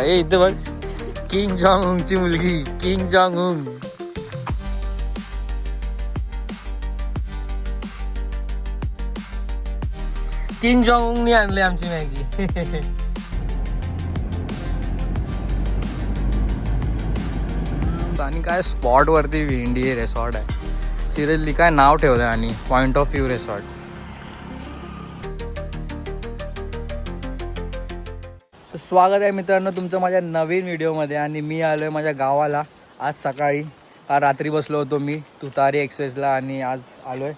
इथे बघ, किंग जॉंग उंगची मुलगी, किंग जॉंग उंग. किंग जॉंग उंगनी आणली आमची मॅगी. आणि काय स्पॉट वरती भेंडी रिसॉर्ट आहे. सिरियसली काय नाव ठेवलंय आणि पॉइंट ऑफ व्ह्यू रिसॉर्ट. स्वागत आहे मित्रांनो तुमचं माझ्या नवीन व्हिडिओमध्ये. आणि मी आलो आहे माझ्या गावाला आज सकाळी. रात्री बसलो होतो मी तुतारी एक्सप्रेसला आणि आज आलो आहे.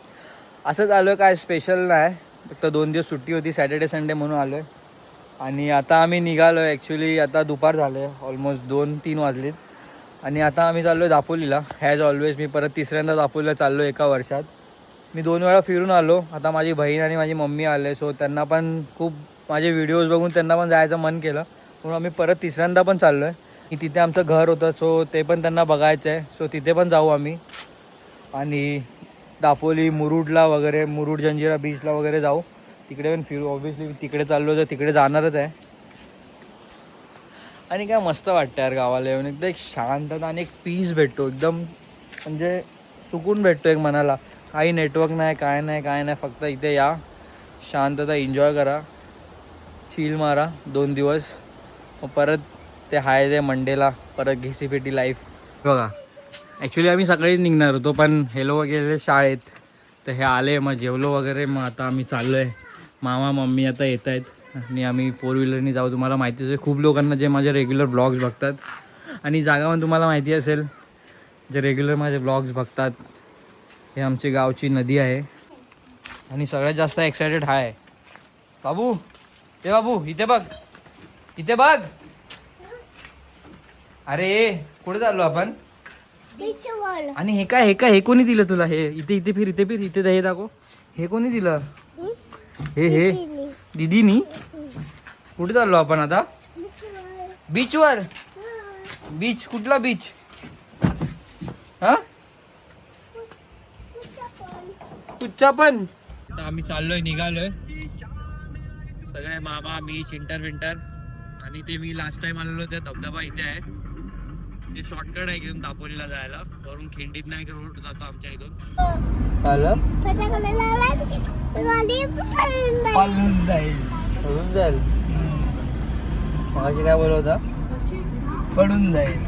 असंच आलो आहे, काय स्पेशल नाही, फक्त 2 दिवस सुट्टी होती, सॅटर्डे संडे म्हणून आलो आहे. आणि आता आम्ही निघालो आहे. ॲक्च्युली आता दुपार झालं आहे, ऑलमोस्ट 2-3 वाजलेत. आणि आता आम्ही चाललो आहे दापोलीला. ॲज ऑलवेज मी परत तिसऱ्यांदा दापोलीला चाललो एका वर्षात. मी 2 वेळा फिरून आलो. आता माझी बहीण आणि माझी मम्मी आले, सो त्यांना पण खूप माझे व्हिडिओज बघून त्यांना पण जायचं मन केलं, म्हणून आम्ही परत तिसऱ्यांदा पण चाललो आहे. तिथे आमचं घर होतं, सो ते पण त्यांना बघायचं आहे, सो तिथे पण जाऊ आम्ही. आणि दापोली मुरुडला वगैरे, मुरुड जंजिरा बीचला वगैरे जाऊ, तिकडे पण फिरू. ऑब्व्हियसली तिकडे चाललो तर तिकडे जाणारच आहे. आणि काय मस्त वाटतं यार गावाला येऊन. एकदम एक शांतता आणि एक पीस भेटतो, एकदम म्हणजे सुकून भेटतो एक मनाला. काही नेटवर्क नाही, काय नाही, फक्त इथे या, शांतता एन्जॉय करा, चिल मारा 2 दिवस. मग परत ते हाय ते मंडेला परत घिसीपिटी लाईफ. बघा ॲक्च्युली आम्ही सकाळीच निघणार होतो, पण हे लोक गेले शाळेत, तर हे आले, मग जेवलो वगैरे, मग आता आम्ही चाललो आहे. मामा मम्मी आता येत आहेत आणि आम्ही 4 व्हीलरनी जाऊ. तुम्हाला माहितीच आहे खूप लोकांना जे माझे रेग्युलर ब्लॉग्स बघतात, आणि जागा पण तुम्हाला माहिती असेल जे रेग्युलर माझे ब्लॉग्स बघतात. हे आमची गावची नदी आहे. आणि सगळ्यात जास्त एक्सायटेड आहे बाबू. ते बाबू इथे बघ, इथे बघ. अरे कुठे चाललो आपण? आणि हे काय, हे कोणी दिलं तुला? हे इथे फिर, इथे हे दाखव. हे कोणी दिलं? हे दीदीनी. कुठे चाललो आपण आता? बीचवर. बीच कुठला बीच? हा कुठचा पण? आता आम्ही चाललोय, निघालोय सगळे, मामा मी चिंटर विंटर. आणि ते मी लास्ट टाइम आलेलो ते धबधबा इथे आहे. ते शॉर्टकट आहे घेऊन दापोलीला जायला, वरून खिंडीत नाही रोड जातो आमच्या इथून. पळून जाईल. मगाशी काय बोलत होता? पडून जाईल.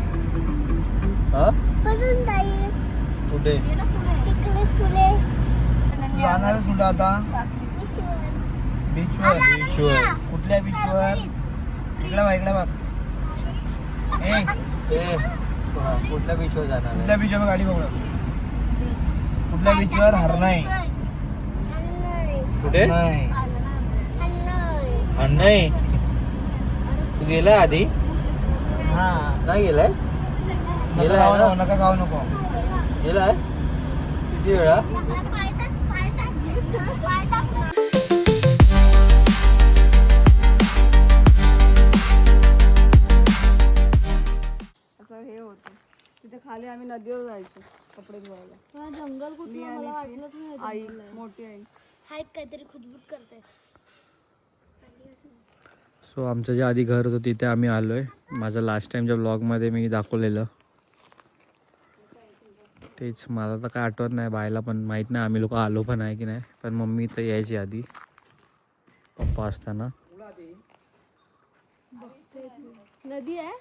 हा पडून जाईल. कुठे जाणार कुठं आता? बीचवर. कुठल्या बीचवर? इकडे बघ. कुठल्या बीचवर जाणार? कुठल्या बीचवर गाडी बघ. कुठल्या बीचवर? हरणाई. कुठे? हरणाई. तू गेलाय आधी? हा नाही गेलाय. नका खाऊ नको. गेलाय किती वेळा? हे होतं तिथे खाली आम्ही नदीवर जायचो कपडे धुवायला. जंगल कुठलं आई मोठी आई आहेत काहीतरी खुदबुद करतायत. सो आमचं जे आधी घर होतं तिथे आम्ही आलोय. माझं लास्ट टाइमच्या ब्लॉगमध्ये मी दाखवलेलं तेच. मला तर काय आठवत नाही, बायला पण माहीत नाही आम्ही लोक आलो पण आहे की नाही, पण मम्मी तर यायची आधी पप्पा असताना. नदी आहे?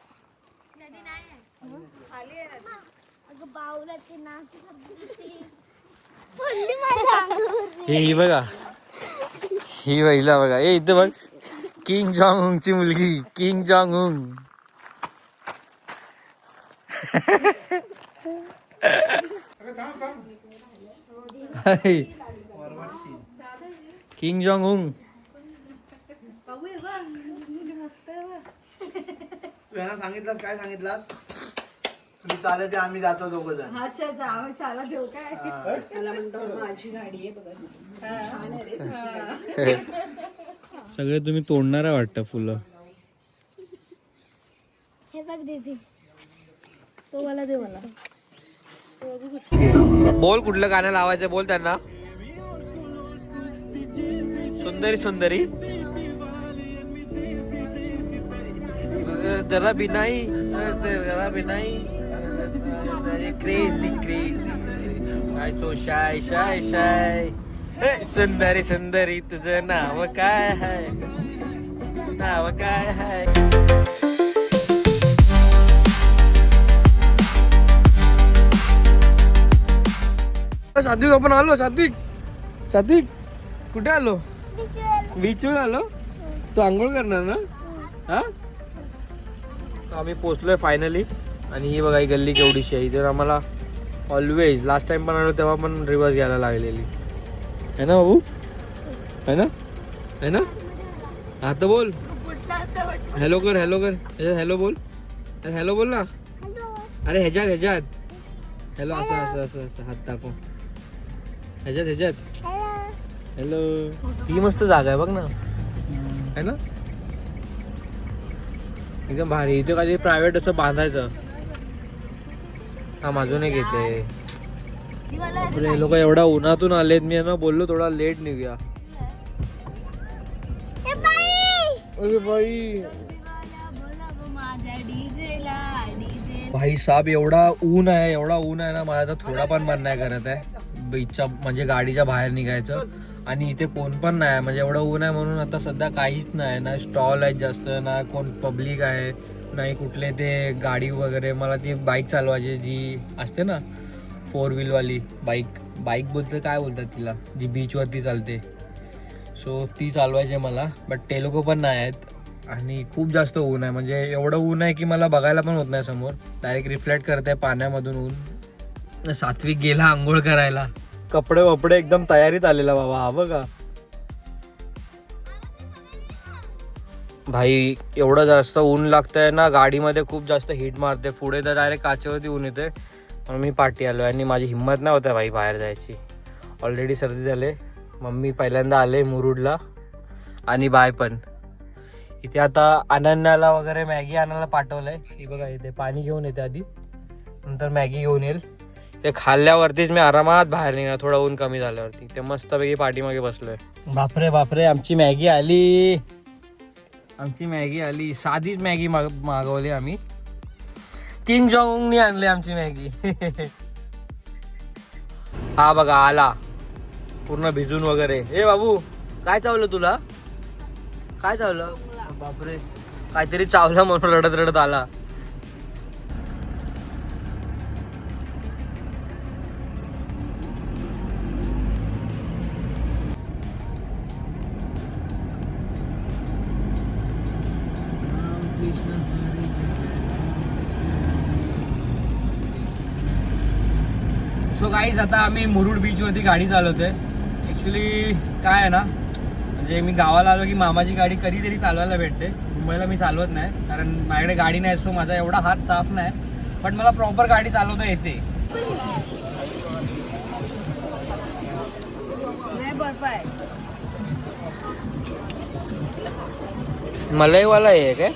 ही बघा, ही बघितला बघा. इथे बघ, किंग जॉंग उंगची मुलगी, किंग जॉंग उंग. किंग जॉंग उंग. तू यांना सांगितलंस काय? सांगितलंस तुम्ही चालत आम्ही जातो दोघं जण. अच्छा जावं चाला देऊ काय? मला म्हणतो माझी गाडी आहे बघा. छान आहे रे. सगळे तुम्ही तोडणार आहे वाटतं फुलं. हे बघ दीदी, तो मला दे. मला बोल कुठलं गाणं लावायचं बोल त्यांना. सुंदरी सुंदरी जरा भी नाही जरा भी नाही crazy crazy I so shy shy shy सुंदरी सुंदरी तुझं नाव काय आहे नाव काय आहे सात्विक आपण आलो सात्विक कुठे आलो बीचवर आलो तू आंघोळ करणार ना हा आम्ही पोचलोय फायनली आणि ही बघा ही गल्ली केवढीशी आहे इथे आम्हाला ऑलवेज लास्ट टाइम पण आलो तेव्हा पण रिवर्स घ्यायला लागलेली है ना बाबू है ना हा तर बोल हॅलो कर हॅलो बोल ना अरे ह्याच्यात हॅलो असं हात टाकू ह्याच्यात हॅलो ही मस्त जागा आहे बघ ना है ना एकदम भारी इथे काहीतरी प्रायव्हेट असं बांधायचं हा माझून एक येते लोक एवढा उन्हातून आलेत मी ना बोललो थोडा लेट निघूया अरे भाई साहेब एवढा ऊन आहे ना मला तर थोडा पण मन नाही करत आहे बीचच्या म्हणजे गाडीच्या बाहेर निघायचं आणि इथे कोण पण नाही म्हणजे एवढं ऊन आहे म्हणून आता सध्या काहीच नाही ना स्टॉल आहेत जास्त ना कोण पब्लिक आहे नाही कुठले ते गाडी वगैरे मला ती बाईक चालवायची जी असते ना 4 व्हीलवाली बाईक बोलते काय बोलतात तिला जी बीचवरती चालते सो ती चालवायची मला बट ते लोक पण नाही आहेत आणि खूप जास्त ऊन आहे म्हणजे एवढं ऊन आहे की मला बघायला पण होत नाही समोर डायरेक्ट रिफ्लेक्ट करते पाण्यामधून ऊन सात्विक गेला आंघोळ करायला कपडे वपडे एकदम तयारीत आलेला बाबा हा बघा भाई एवढं जास्त ऊन लागतंय ना गाडीमध्ये खूप जास्त हीट मारते पुढे तर डायरेक्ट काचेवरती ऊन येते म्हणून मी पाठी आलो आणि माझी हिंमत नाही होत्या भाई बाहेर जायची ऑलरेडी सर्दी झाले मम्मी पहिल्यांदा आले मुरुडला आणि बाय पण इथे आता अनन्याला वगैरे मॅगी आणायला पाठवलंय ही बघा इथे पाणी घेऊन येते आधी नंतर मॅगी घेऊन येईल ते खाल्ल्यावरतीच मी आरामात बाहेर निघणार थोडं ऊन कमी झाल्यावरती ते मस्तपैकी पाठीमागे बसलोय बापरे आमची मॅगी आली साधीच मॅगी मागवली आम्ही किंग जॉंगनी आणली आमची मॅगी हा बघा आला पूर्ण भिजून वगैरे ए बाबू काय चावलं तुला काय चावलं बापरे काहीतरी चावलं म्हणून रडत आला सो गाईज आता आम्ही मुरुड बीचवरती गाडी चालवतोय ॲक्च्युली काय आहे ना म्हणजे मी गावाला आलो की मामाची गाडी कधीतरी चालवायला भेटते मुंबईला मी चालवत नाही कारण माझ्याकडे गाडी नाही सो माझा एवढा हात साफ नाही पण मला प्रॉपर गाडी चालवता येते मलाईवाला आहे काय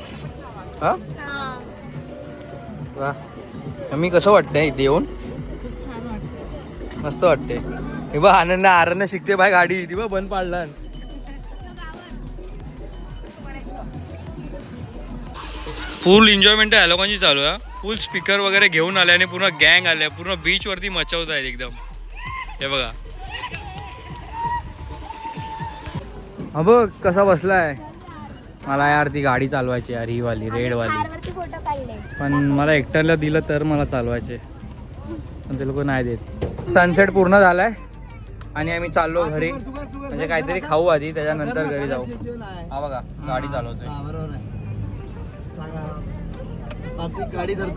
हा वा मी कसं वाटतंय इथे येऊन मस्त वाटते हे बघ आनंद शिकते बाय गाडी ती बघ बंद पाडला फुल एन्जॉयमेंट आहे लोकांची चालू आहे फुल स्पीकर वगैरे घेऊन आले आणि पूर्ण गँग आल्या पूर्ण बीच वरती मचवत आहेत एकदम हे बघा हा बघ कसा बसलाय मला यार ती गाडी चालवायची यार ही वाली रेड वाली पण मला एकट्याला दिलं तर मला चालवायचे पण ते लोक नाही देत सनसेट पूर्ण झालाय आणि आम्ही चाललो घरी म्हणजे काहीतरी खाऊ आधी त्याच्यानंतर घरी जाऊ हा बघा गाडी चालवतोय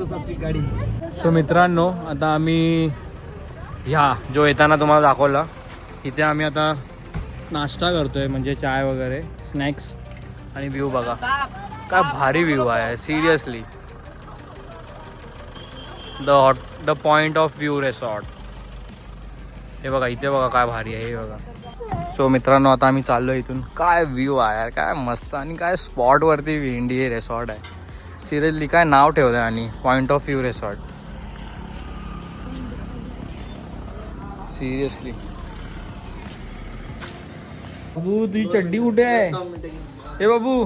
सात्विक गाडी सो मित्रांनो आता आम्ही ह्या जो येताना तुम्हाला दाखवला इथे आम्ही आता नाश्ता करतोय म्हणजे चाय वगैरे स्नॅक्स आणि व्ह्यू बघा काय भारी व्ह्यू आहे seriously the point of view resort हे बघा इथे बघा काय भारी आहे हे बघा सो मित्रांनो आता आम्ही चाललो इथून काय व्ह्यू आहे काय मस्त आणि काय स्पॉटवरती विंडी हे रिसॉर्ट आहे सिरियसली काय नाव ठेवलं आहे आणि point of view resort seriously बाबू तुझी चड्डी कुठे आहे हे बाबू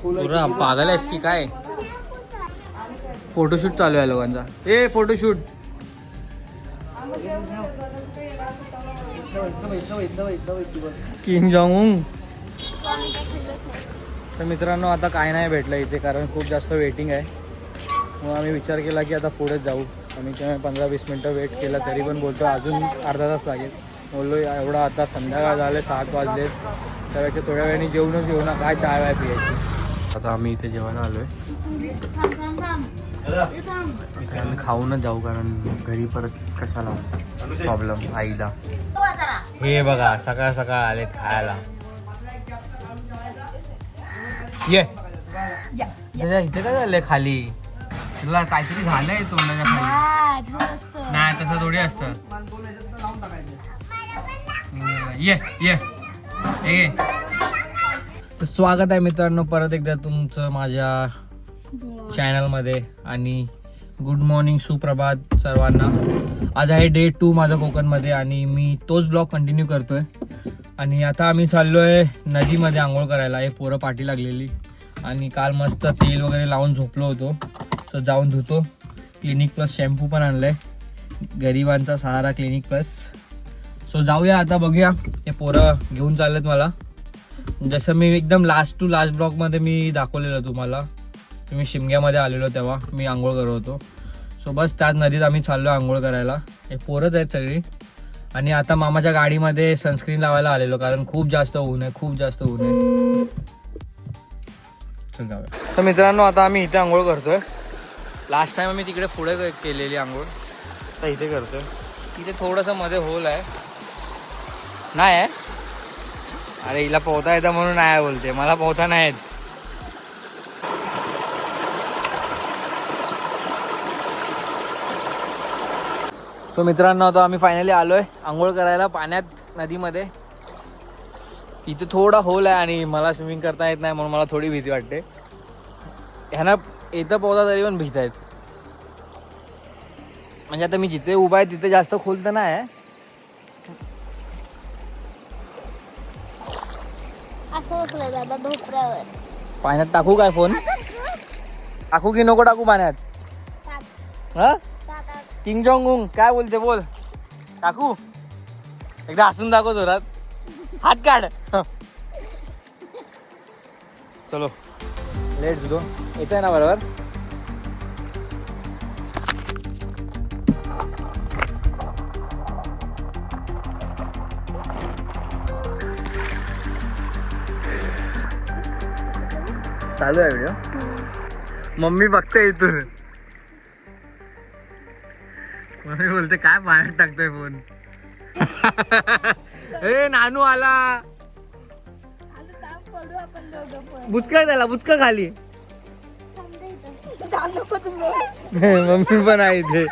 पुरा पागल आहेस की काय? फोटोशूट चालू आहे लोकांचा. ए फोटोशूट. किम जॉंग उन. तर मित्रांनो आता काय नाही भेटलं इथे कारण खूप जास्त वेटिंग आहे. मग आम्ही विचार केला की आता पुढेच जाऊ. आम्ही तेव्हा 15-20 मिनटं वेट केला तरी पण बोलतो अजून अर्धा तास लागेल. बोललो एवढा आता संध्याकाळ झाले 7 वाजले त्यापेक्षा थोड्या वेळाने जेवणच घेऊ ना काय चाय वाय पियायची. आता आम्ही इथे जेवायला आलोय. आम्ही खाऊनच जाऊ कारण घरी परत कशाला प्रॉब्लेम आईला. हे बघा सकाळ सकाळ आलेत खायला. ये इथे काय झालंय खाली? तुला काहीतरी झालंय तोंडाच्या खाली. नाही तसं थोडी असतं. ये ये ये. स्वागत आहे मित्रांनो परत एकदा तुमचं माझ्या चॅनलमध्ये आणि गुड मॉर्निंग सुप्रभात सर्वांना. आज आहे डे 2 माझा कोकणमध्ये आणि मी तोच ब्लॉग कंटिन्यू करतोय. आणि आता आम्ही चाललोय नदीमध्ये आंघोळ करायला. हे पोरं पाठी लागलेली आणि काल मस्त तेल वगैरे लावून झोपलो होतो. सो जाऊन धुतो. क्लिनिक प्लस शॅम्पू पण आणलाय. गरिबांचा सहारा क्लिनिक प्लस. सो जाऊया आता बघूया. हे पोरं घेऊन चाललेत मला. जसं मी एकदम लास्ट टू लास्ट ब्लॉगमध्ये मी दाखवलेलं तुम्हाला. मी शिमग्यामध्ये आलेलो तेव्हा मी आंघोळ करत होतो. सो बस त्याच नदीत आम्ही चाललो आंघोळ करायला. हे पोरंच आहेत सगळी. आणि आता मामाच्या गाडीमध्ये सनस्क्रीन लावायला आलेलो कारण खूप जास्त ऊन आहे. खूप जास्त ऊन आहे. चल जाऊया. तर मित्रांनो आता आम्ही इथे आंघोळ करतोय. लास्ट टाइम आम्ही तिकडे पुढे केलेली आंघोळ. तर इथे करतोय. इथे थोडंसं मध्ये होल आहे. नाही आहे. अरे हिला पोहता येतं म्हणून नाही बोलते. मला पोहता नाही येत. सो मित्रांनो आता आम्ही फायनली आलोय आंघोळ करायला पाण्यात नदीमध्ये. इथे थोडा होल आहे आणि मला स्विमिंग करता येत नाही म्हणून मला थोडी भीती वाटते. ह्यांना येतं पोहता तरी पण भीत आहेत. म्हणजे आता मी जिथे उभा आहे तिथे जास्त खोल तर नाही आहे. पाण्यात टाकू काय फोन? टाकू की नको टाकू पाण्यात? हा किंग जॉंग उंग काय बोलते बोल. टाकू? एकदा हसून दाखव जोरात. हात काढ. चलो लेट्स गो. येत आहे ना बरोबर? चालू आहे व्हिडिओ. मम्मी बघते इथून. मम्मी बोलते काय पाण्यात टाकतोय फोन. ए नानू आला. बुचका त्याला बुचका खाली. मम्मी पण आहे इथे.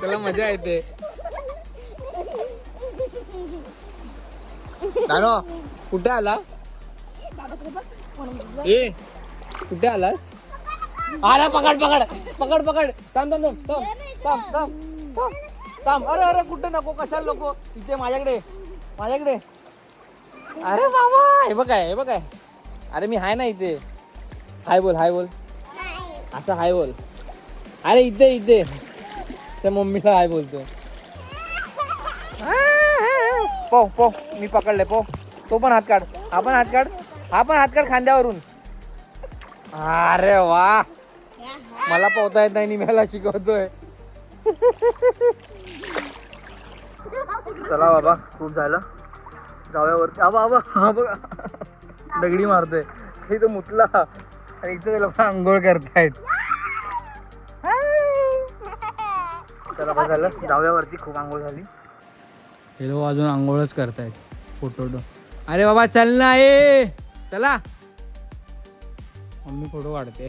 त्याला मजा येते. नानो कुठे आला? ए कुठे आलास? आला पकड पकड पकड पकड. थांब थांब थांब थांब थांब थांब थांब. अरे अरे कुठे नको कशाला नको. इथे माझ्याकडे माझ्याकडे. अरे बाबा हे बघ काय हे बघ काय. अरे मी हाय ना इथे. हाय बोल हाय बोल. असं हाय बोल. अरे इथे इथे त्या मम्मीला हाय बोलतो. पो पो मी पकडले पो. तो पण हात काढ. हा पण हात काढ. हा पण हात काढ खांद्यावरून. अरे वा मला पोहता येत नाही. मला शिकवतोय. चला बाबा खूप झालं. जाऊयावरती. आबा आबा हा बघा दगडी मारतोय. इथं मुतला आणि इथे लोक आंघोळ करतायत. चला बघ झालं जाऊयावरती. खूप आंघोळ झाली. हे लोक अजून आंघोळच करतायत. फोटो. अरे बाबा चल ना. ए चला. मम्मी फोटो काढते.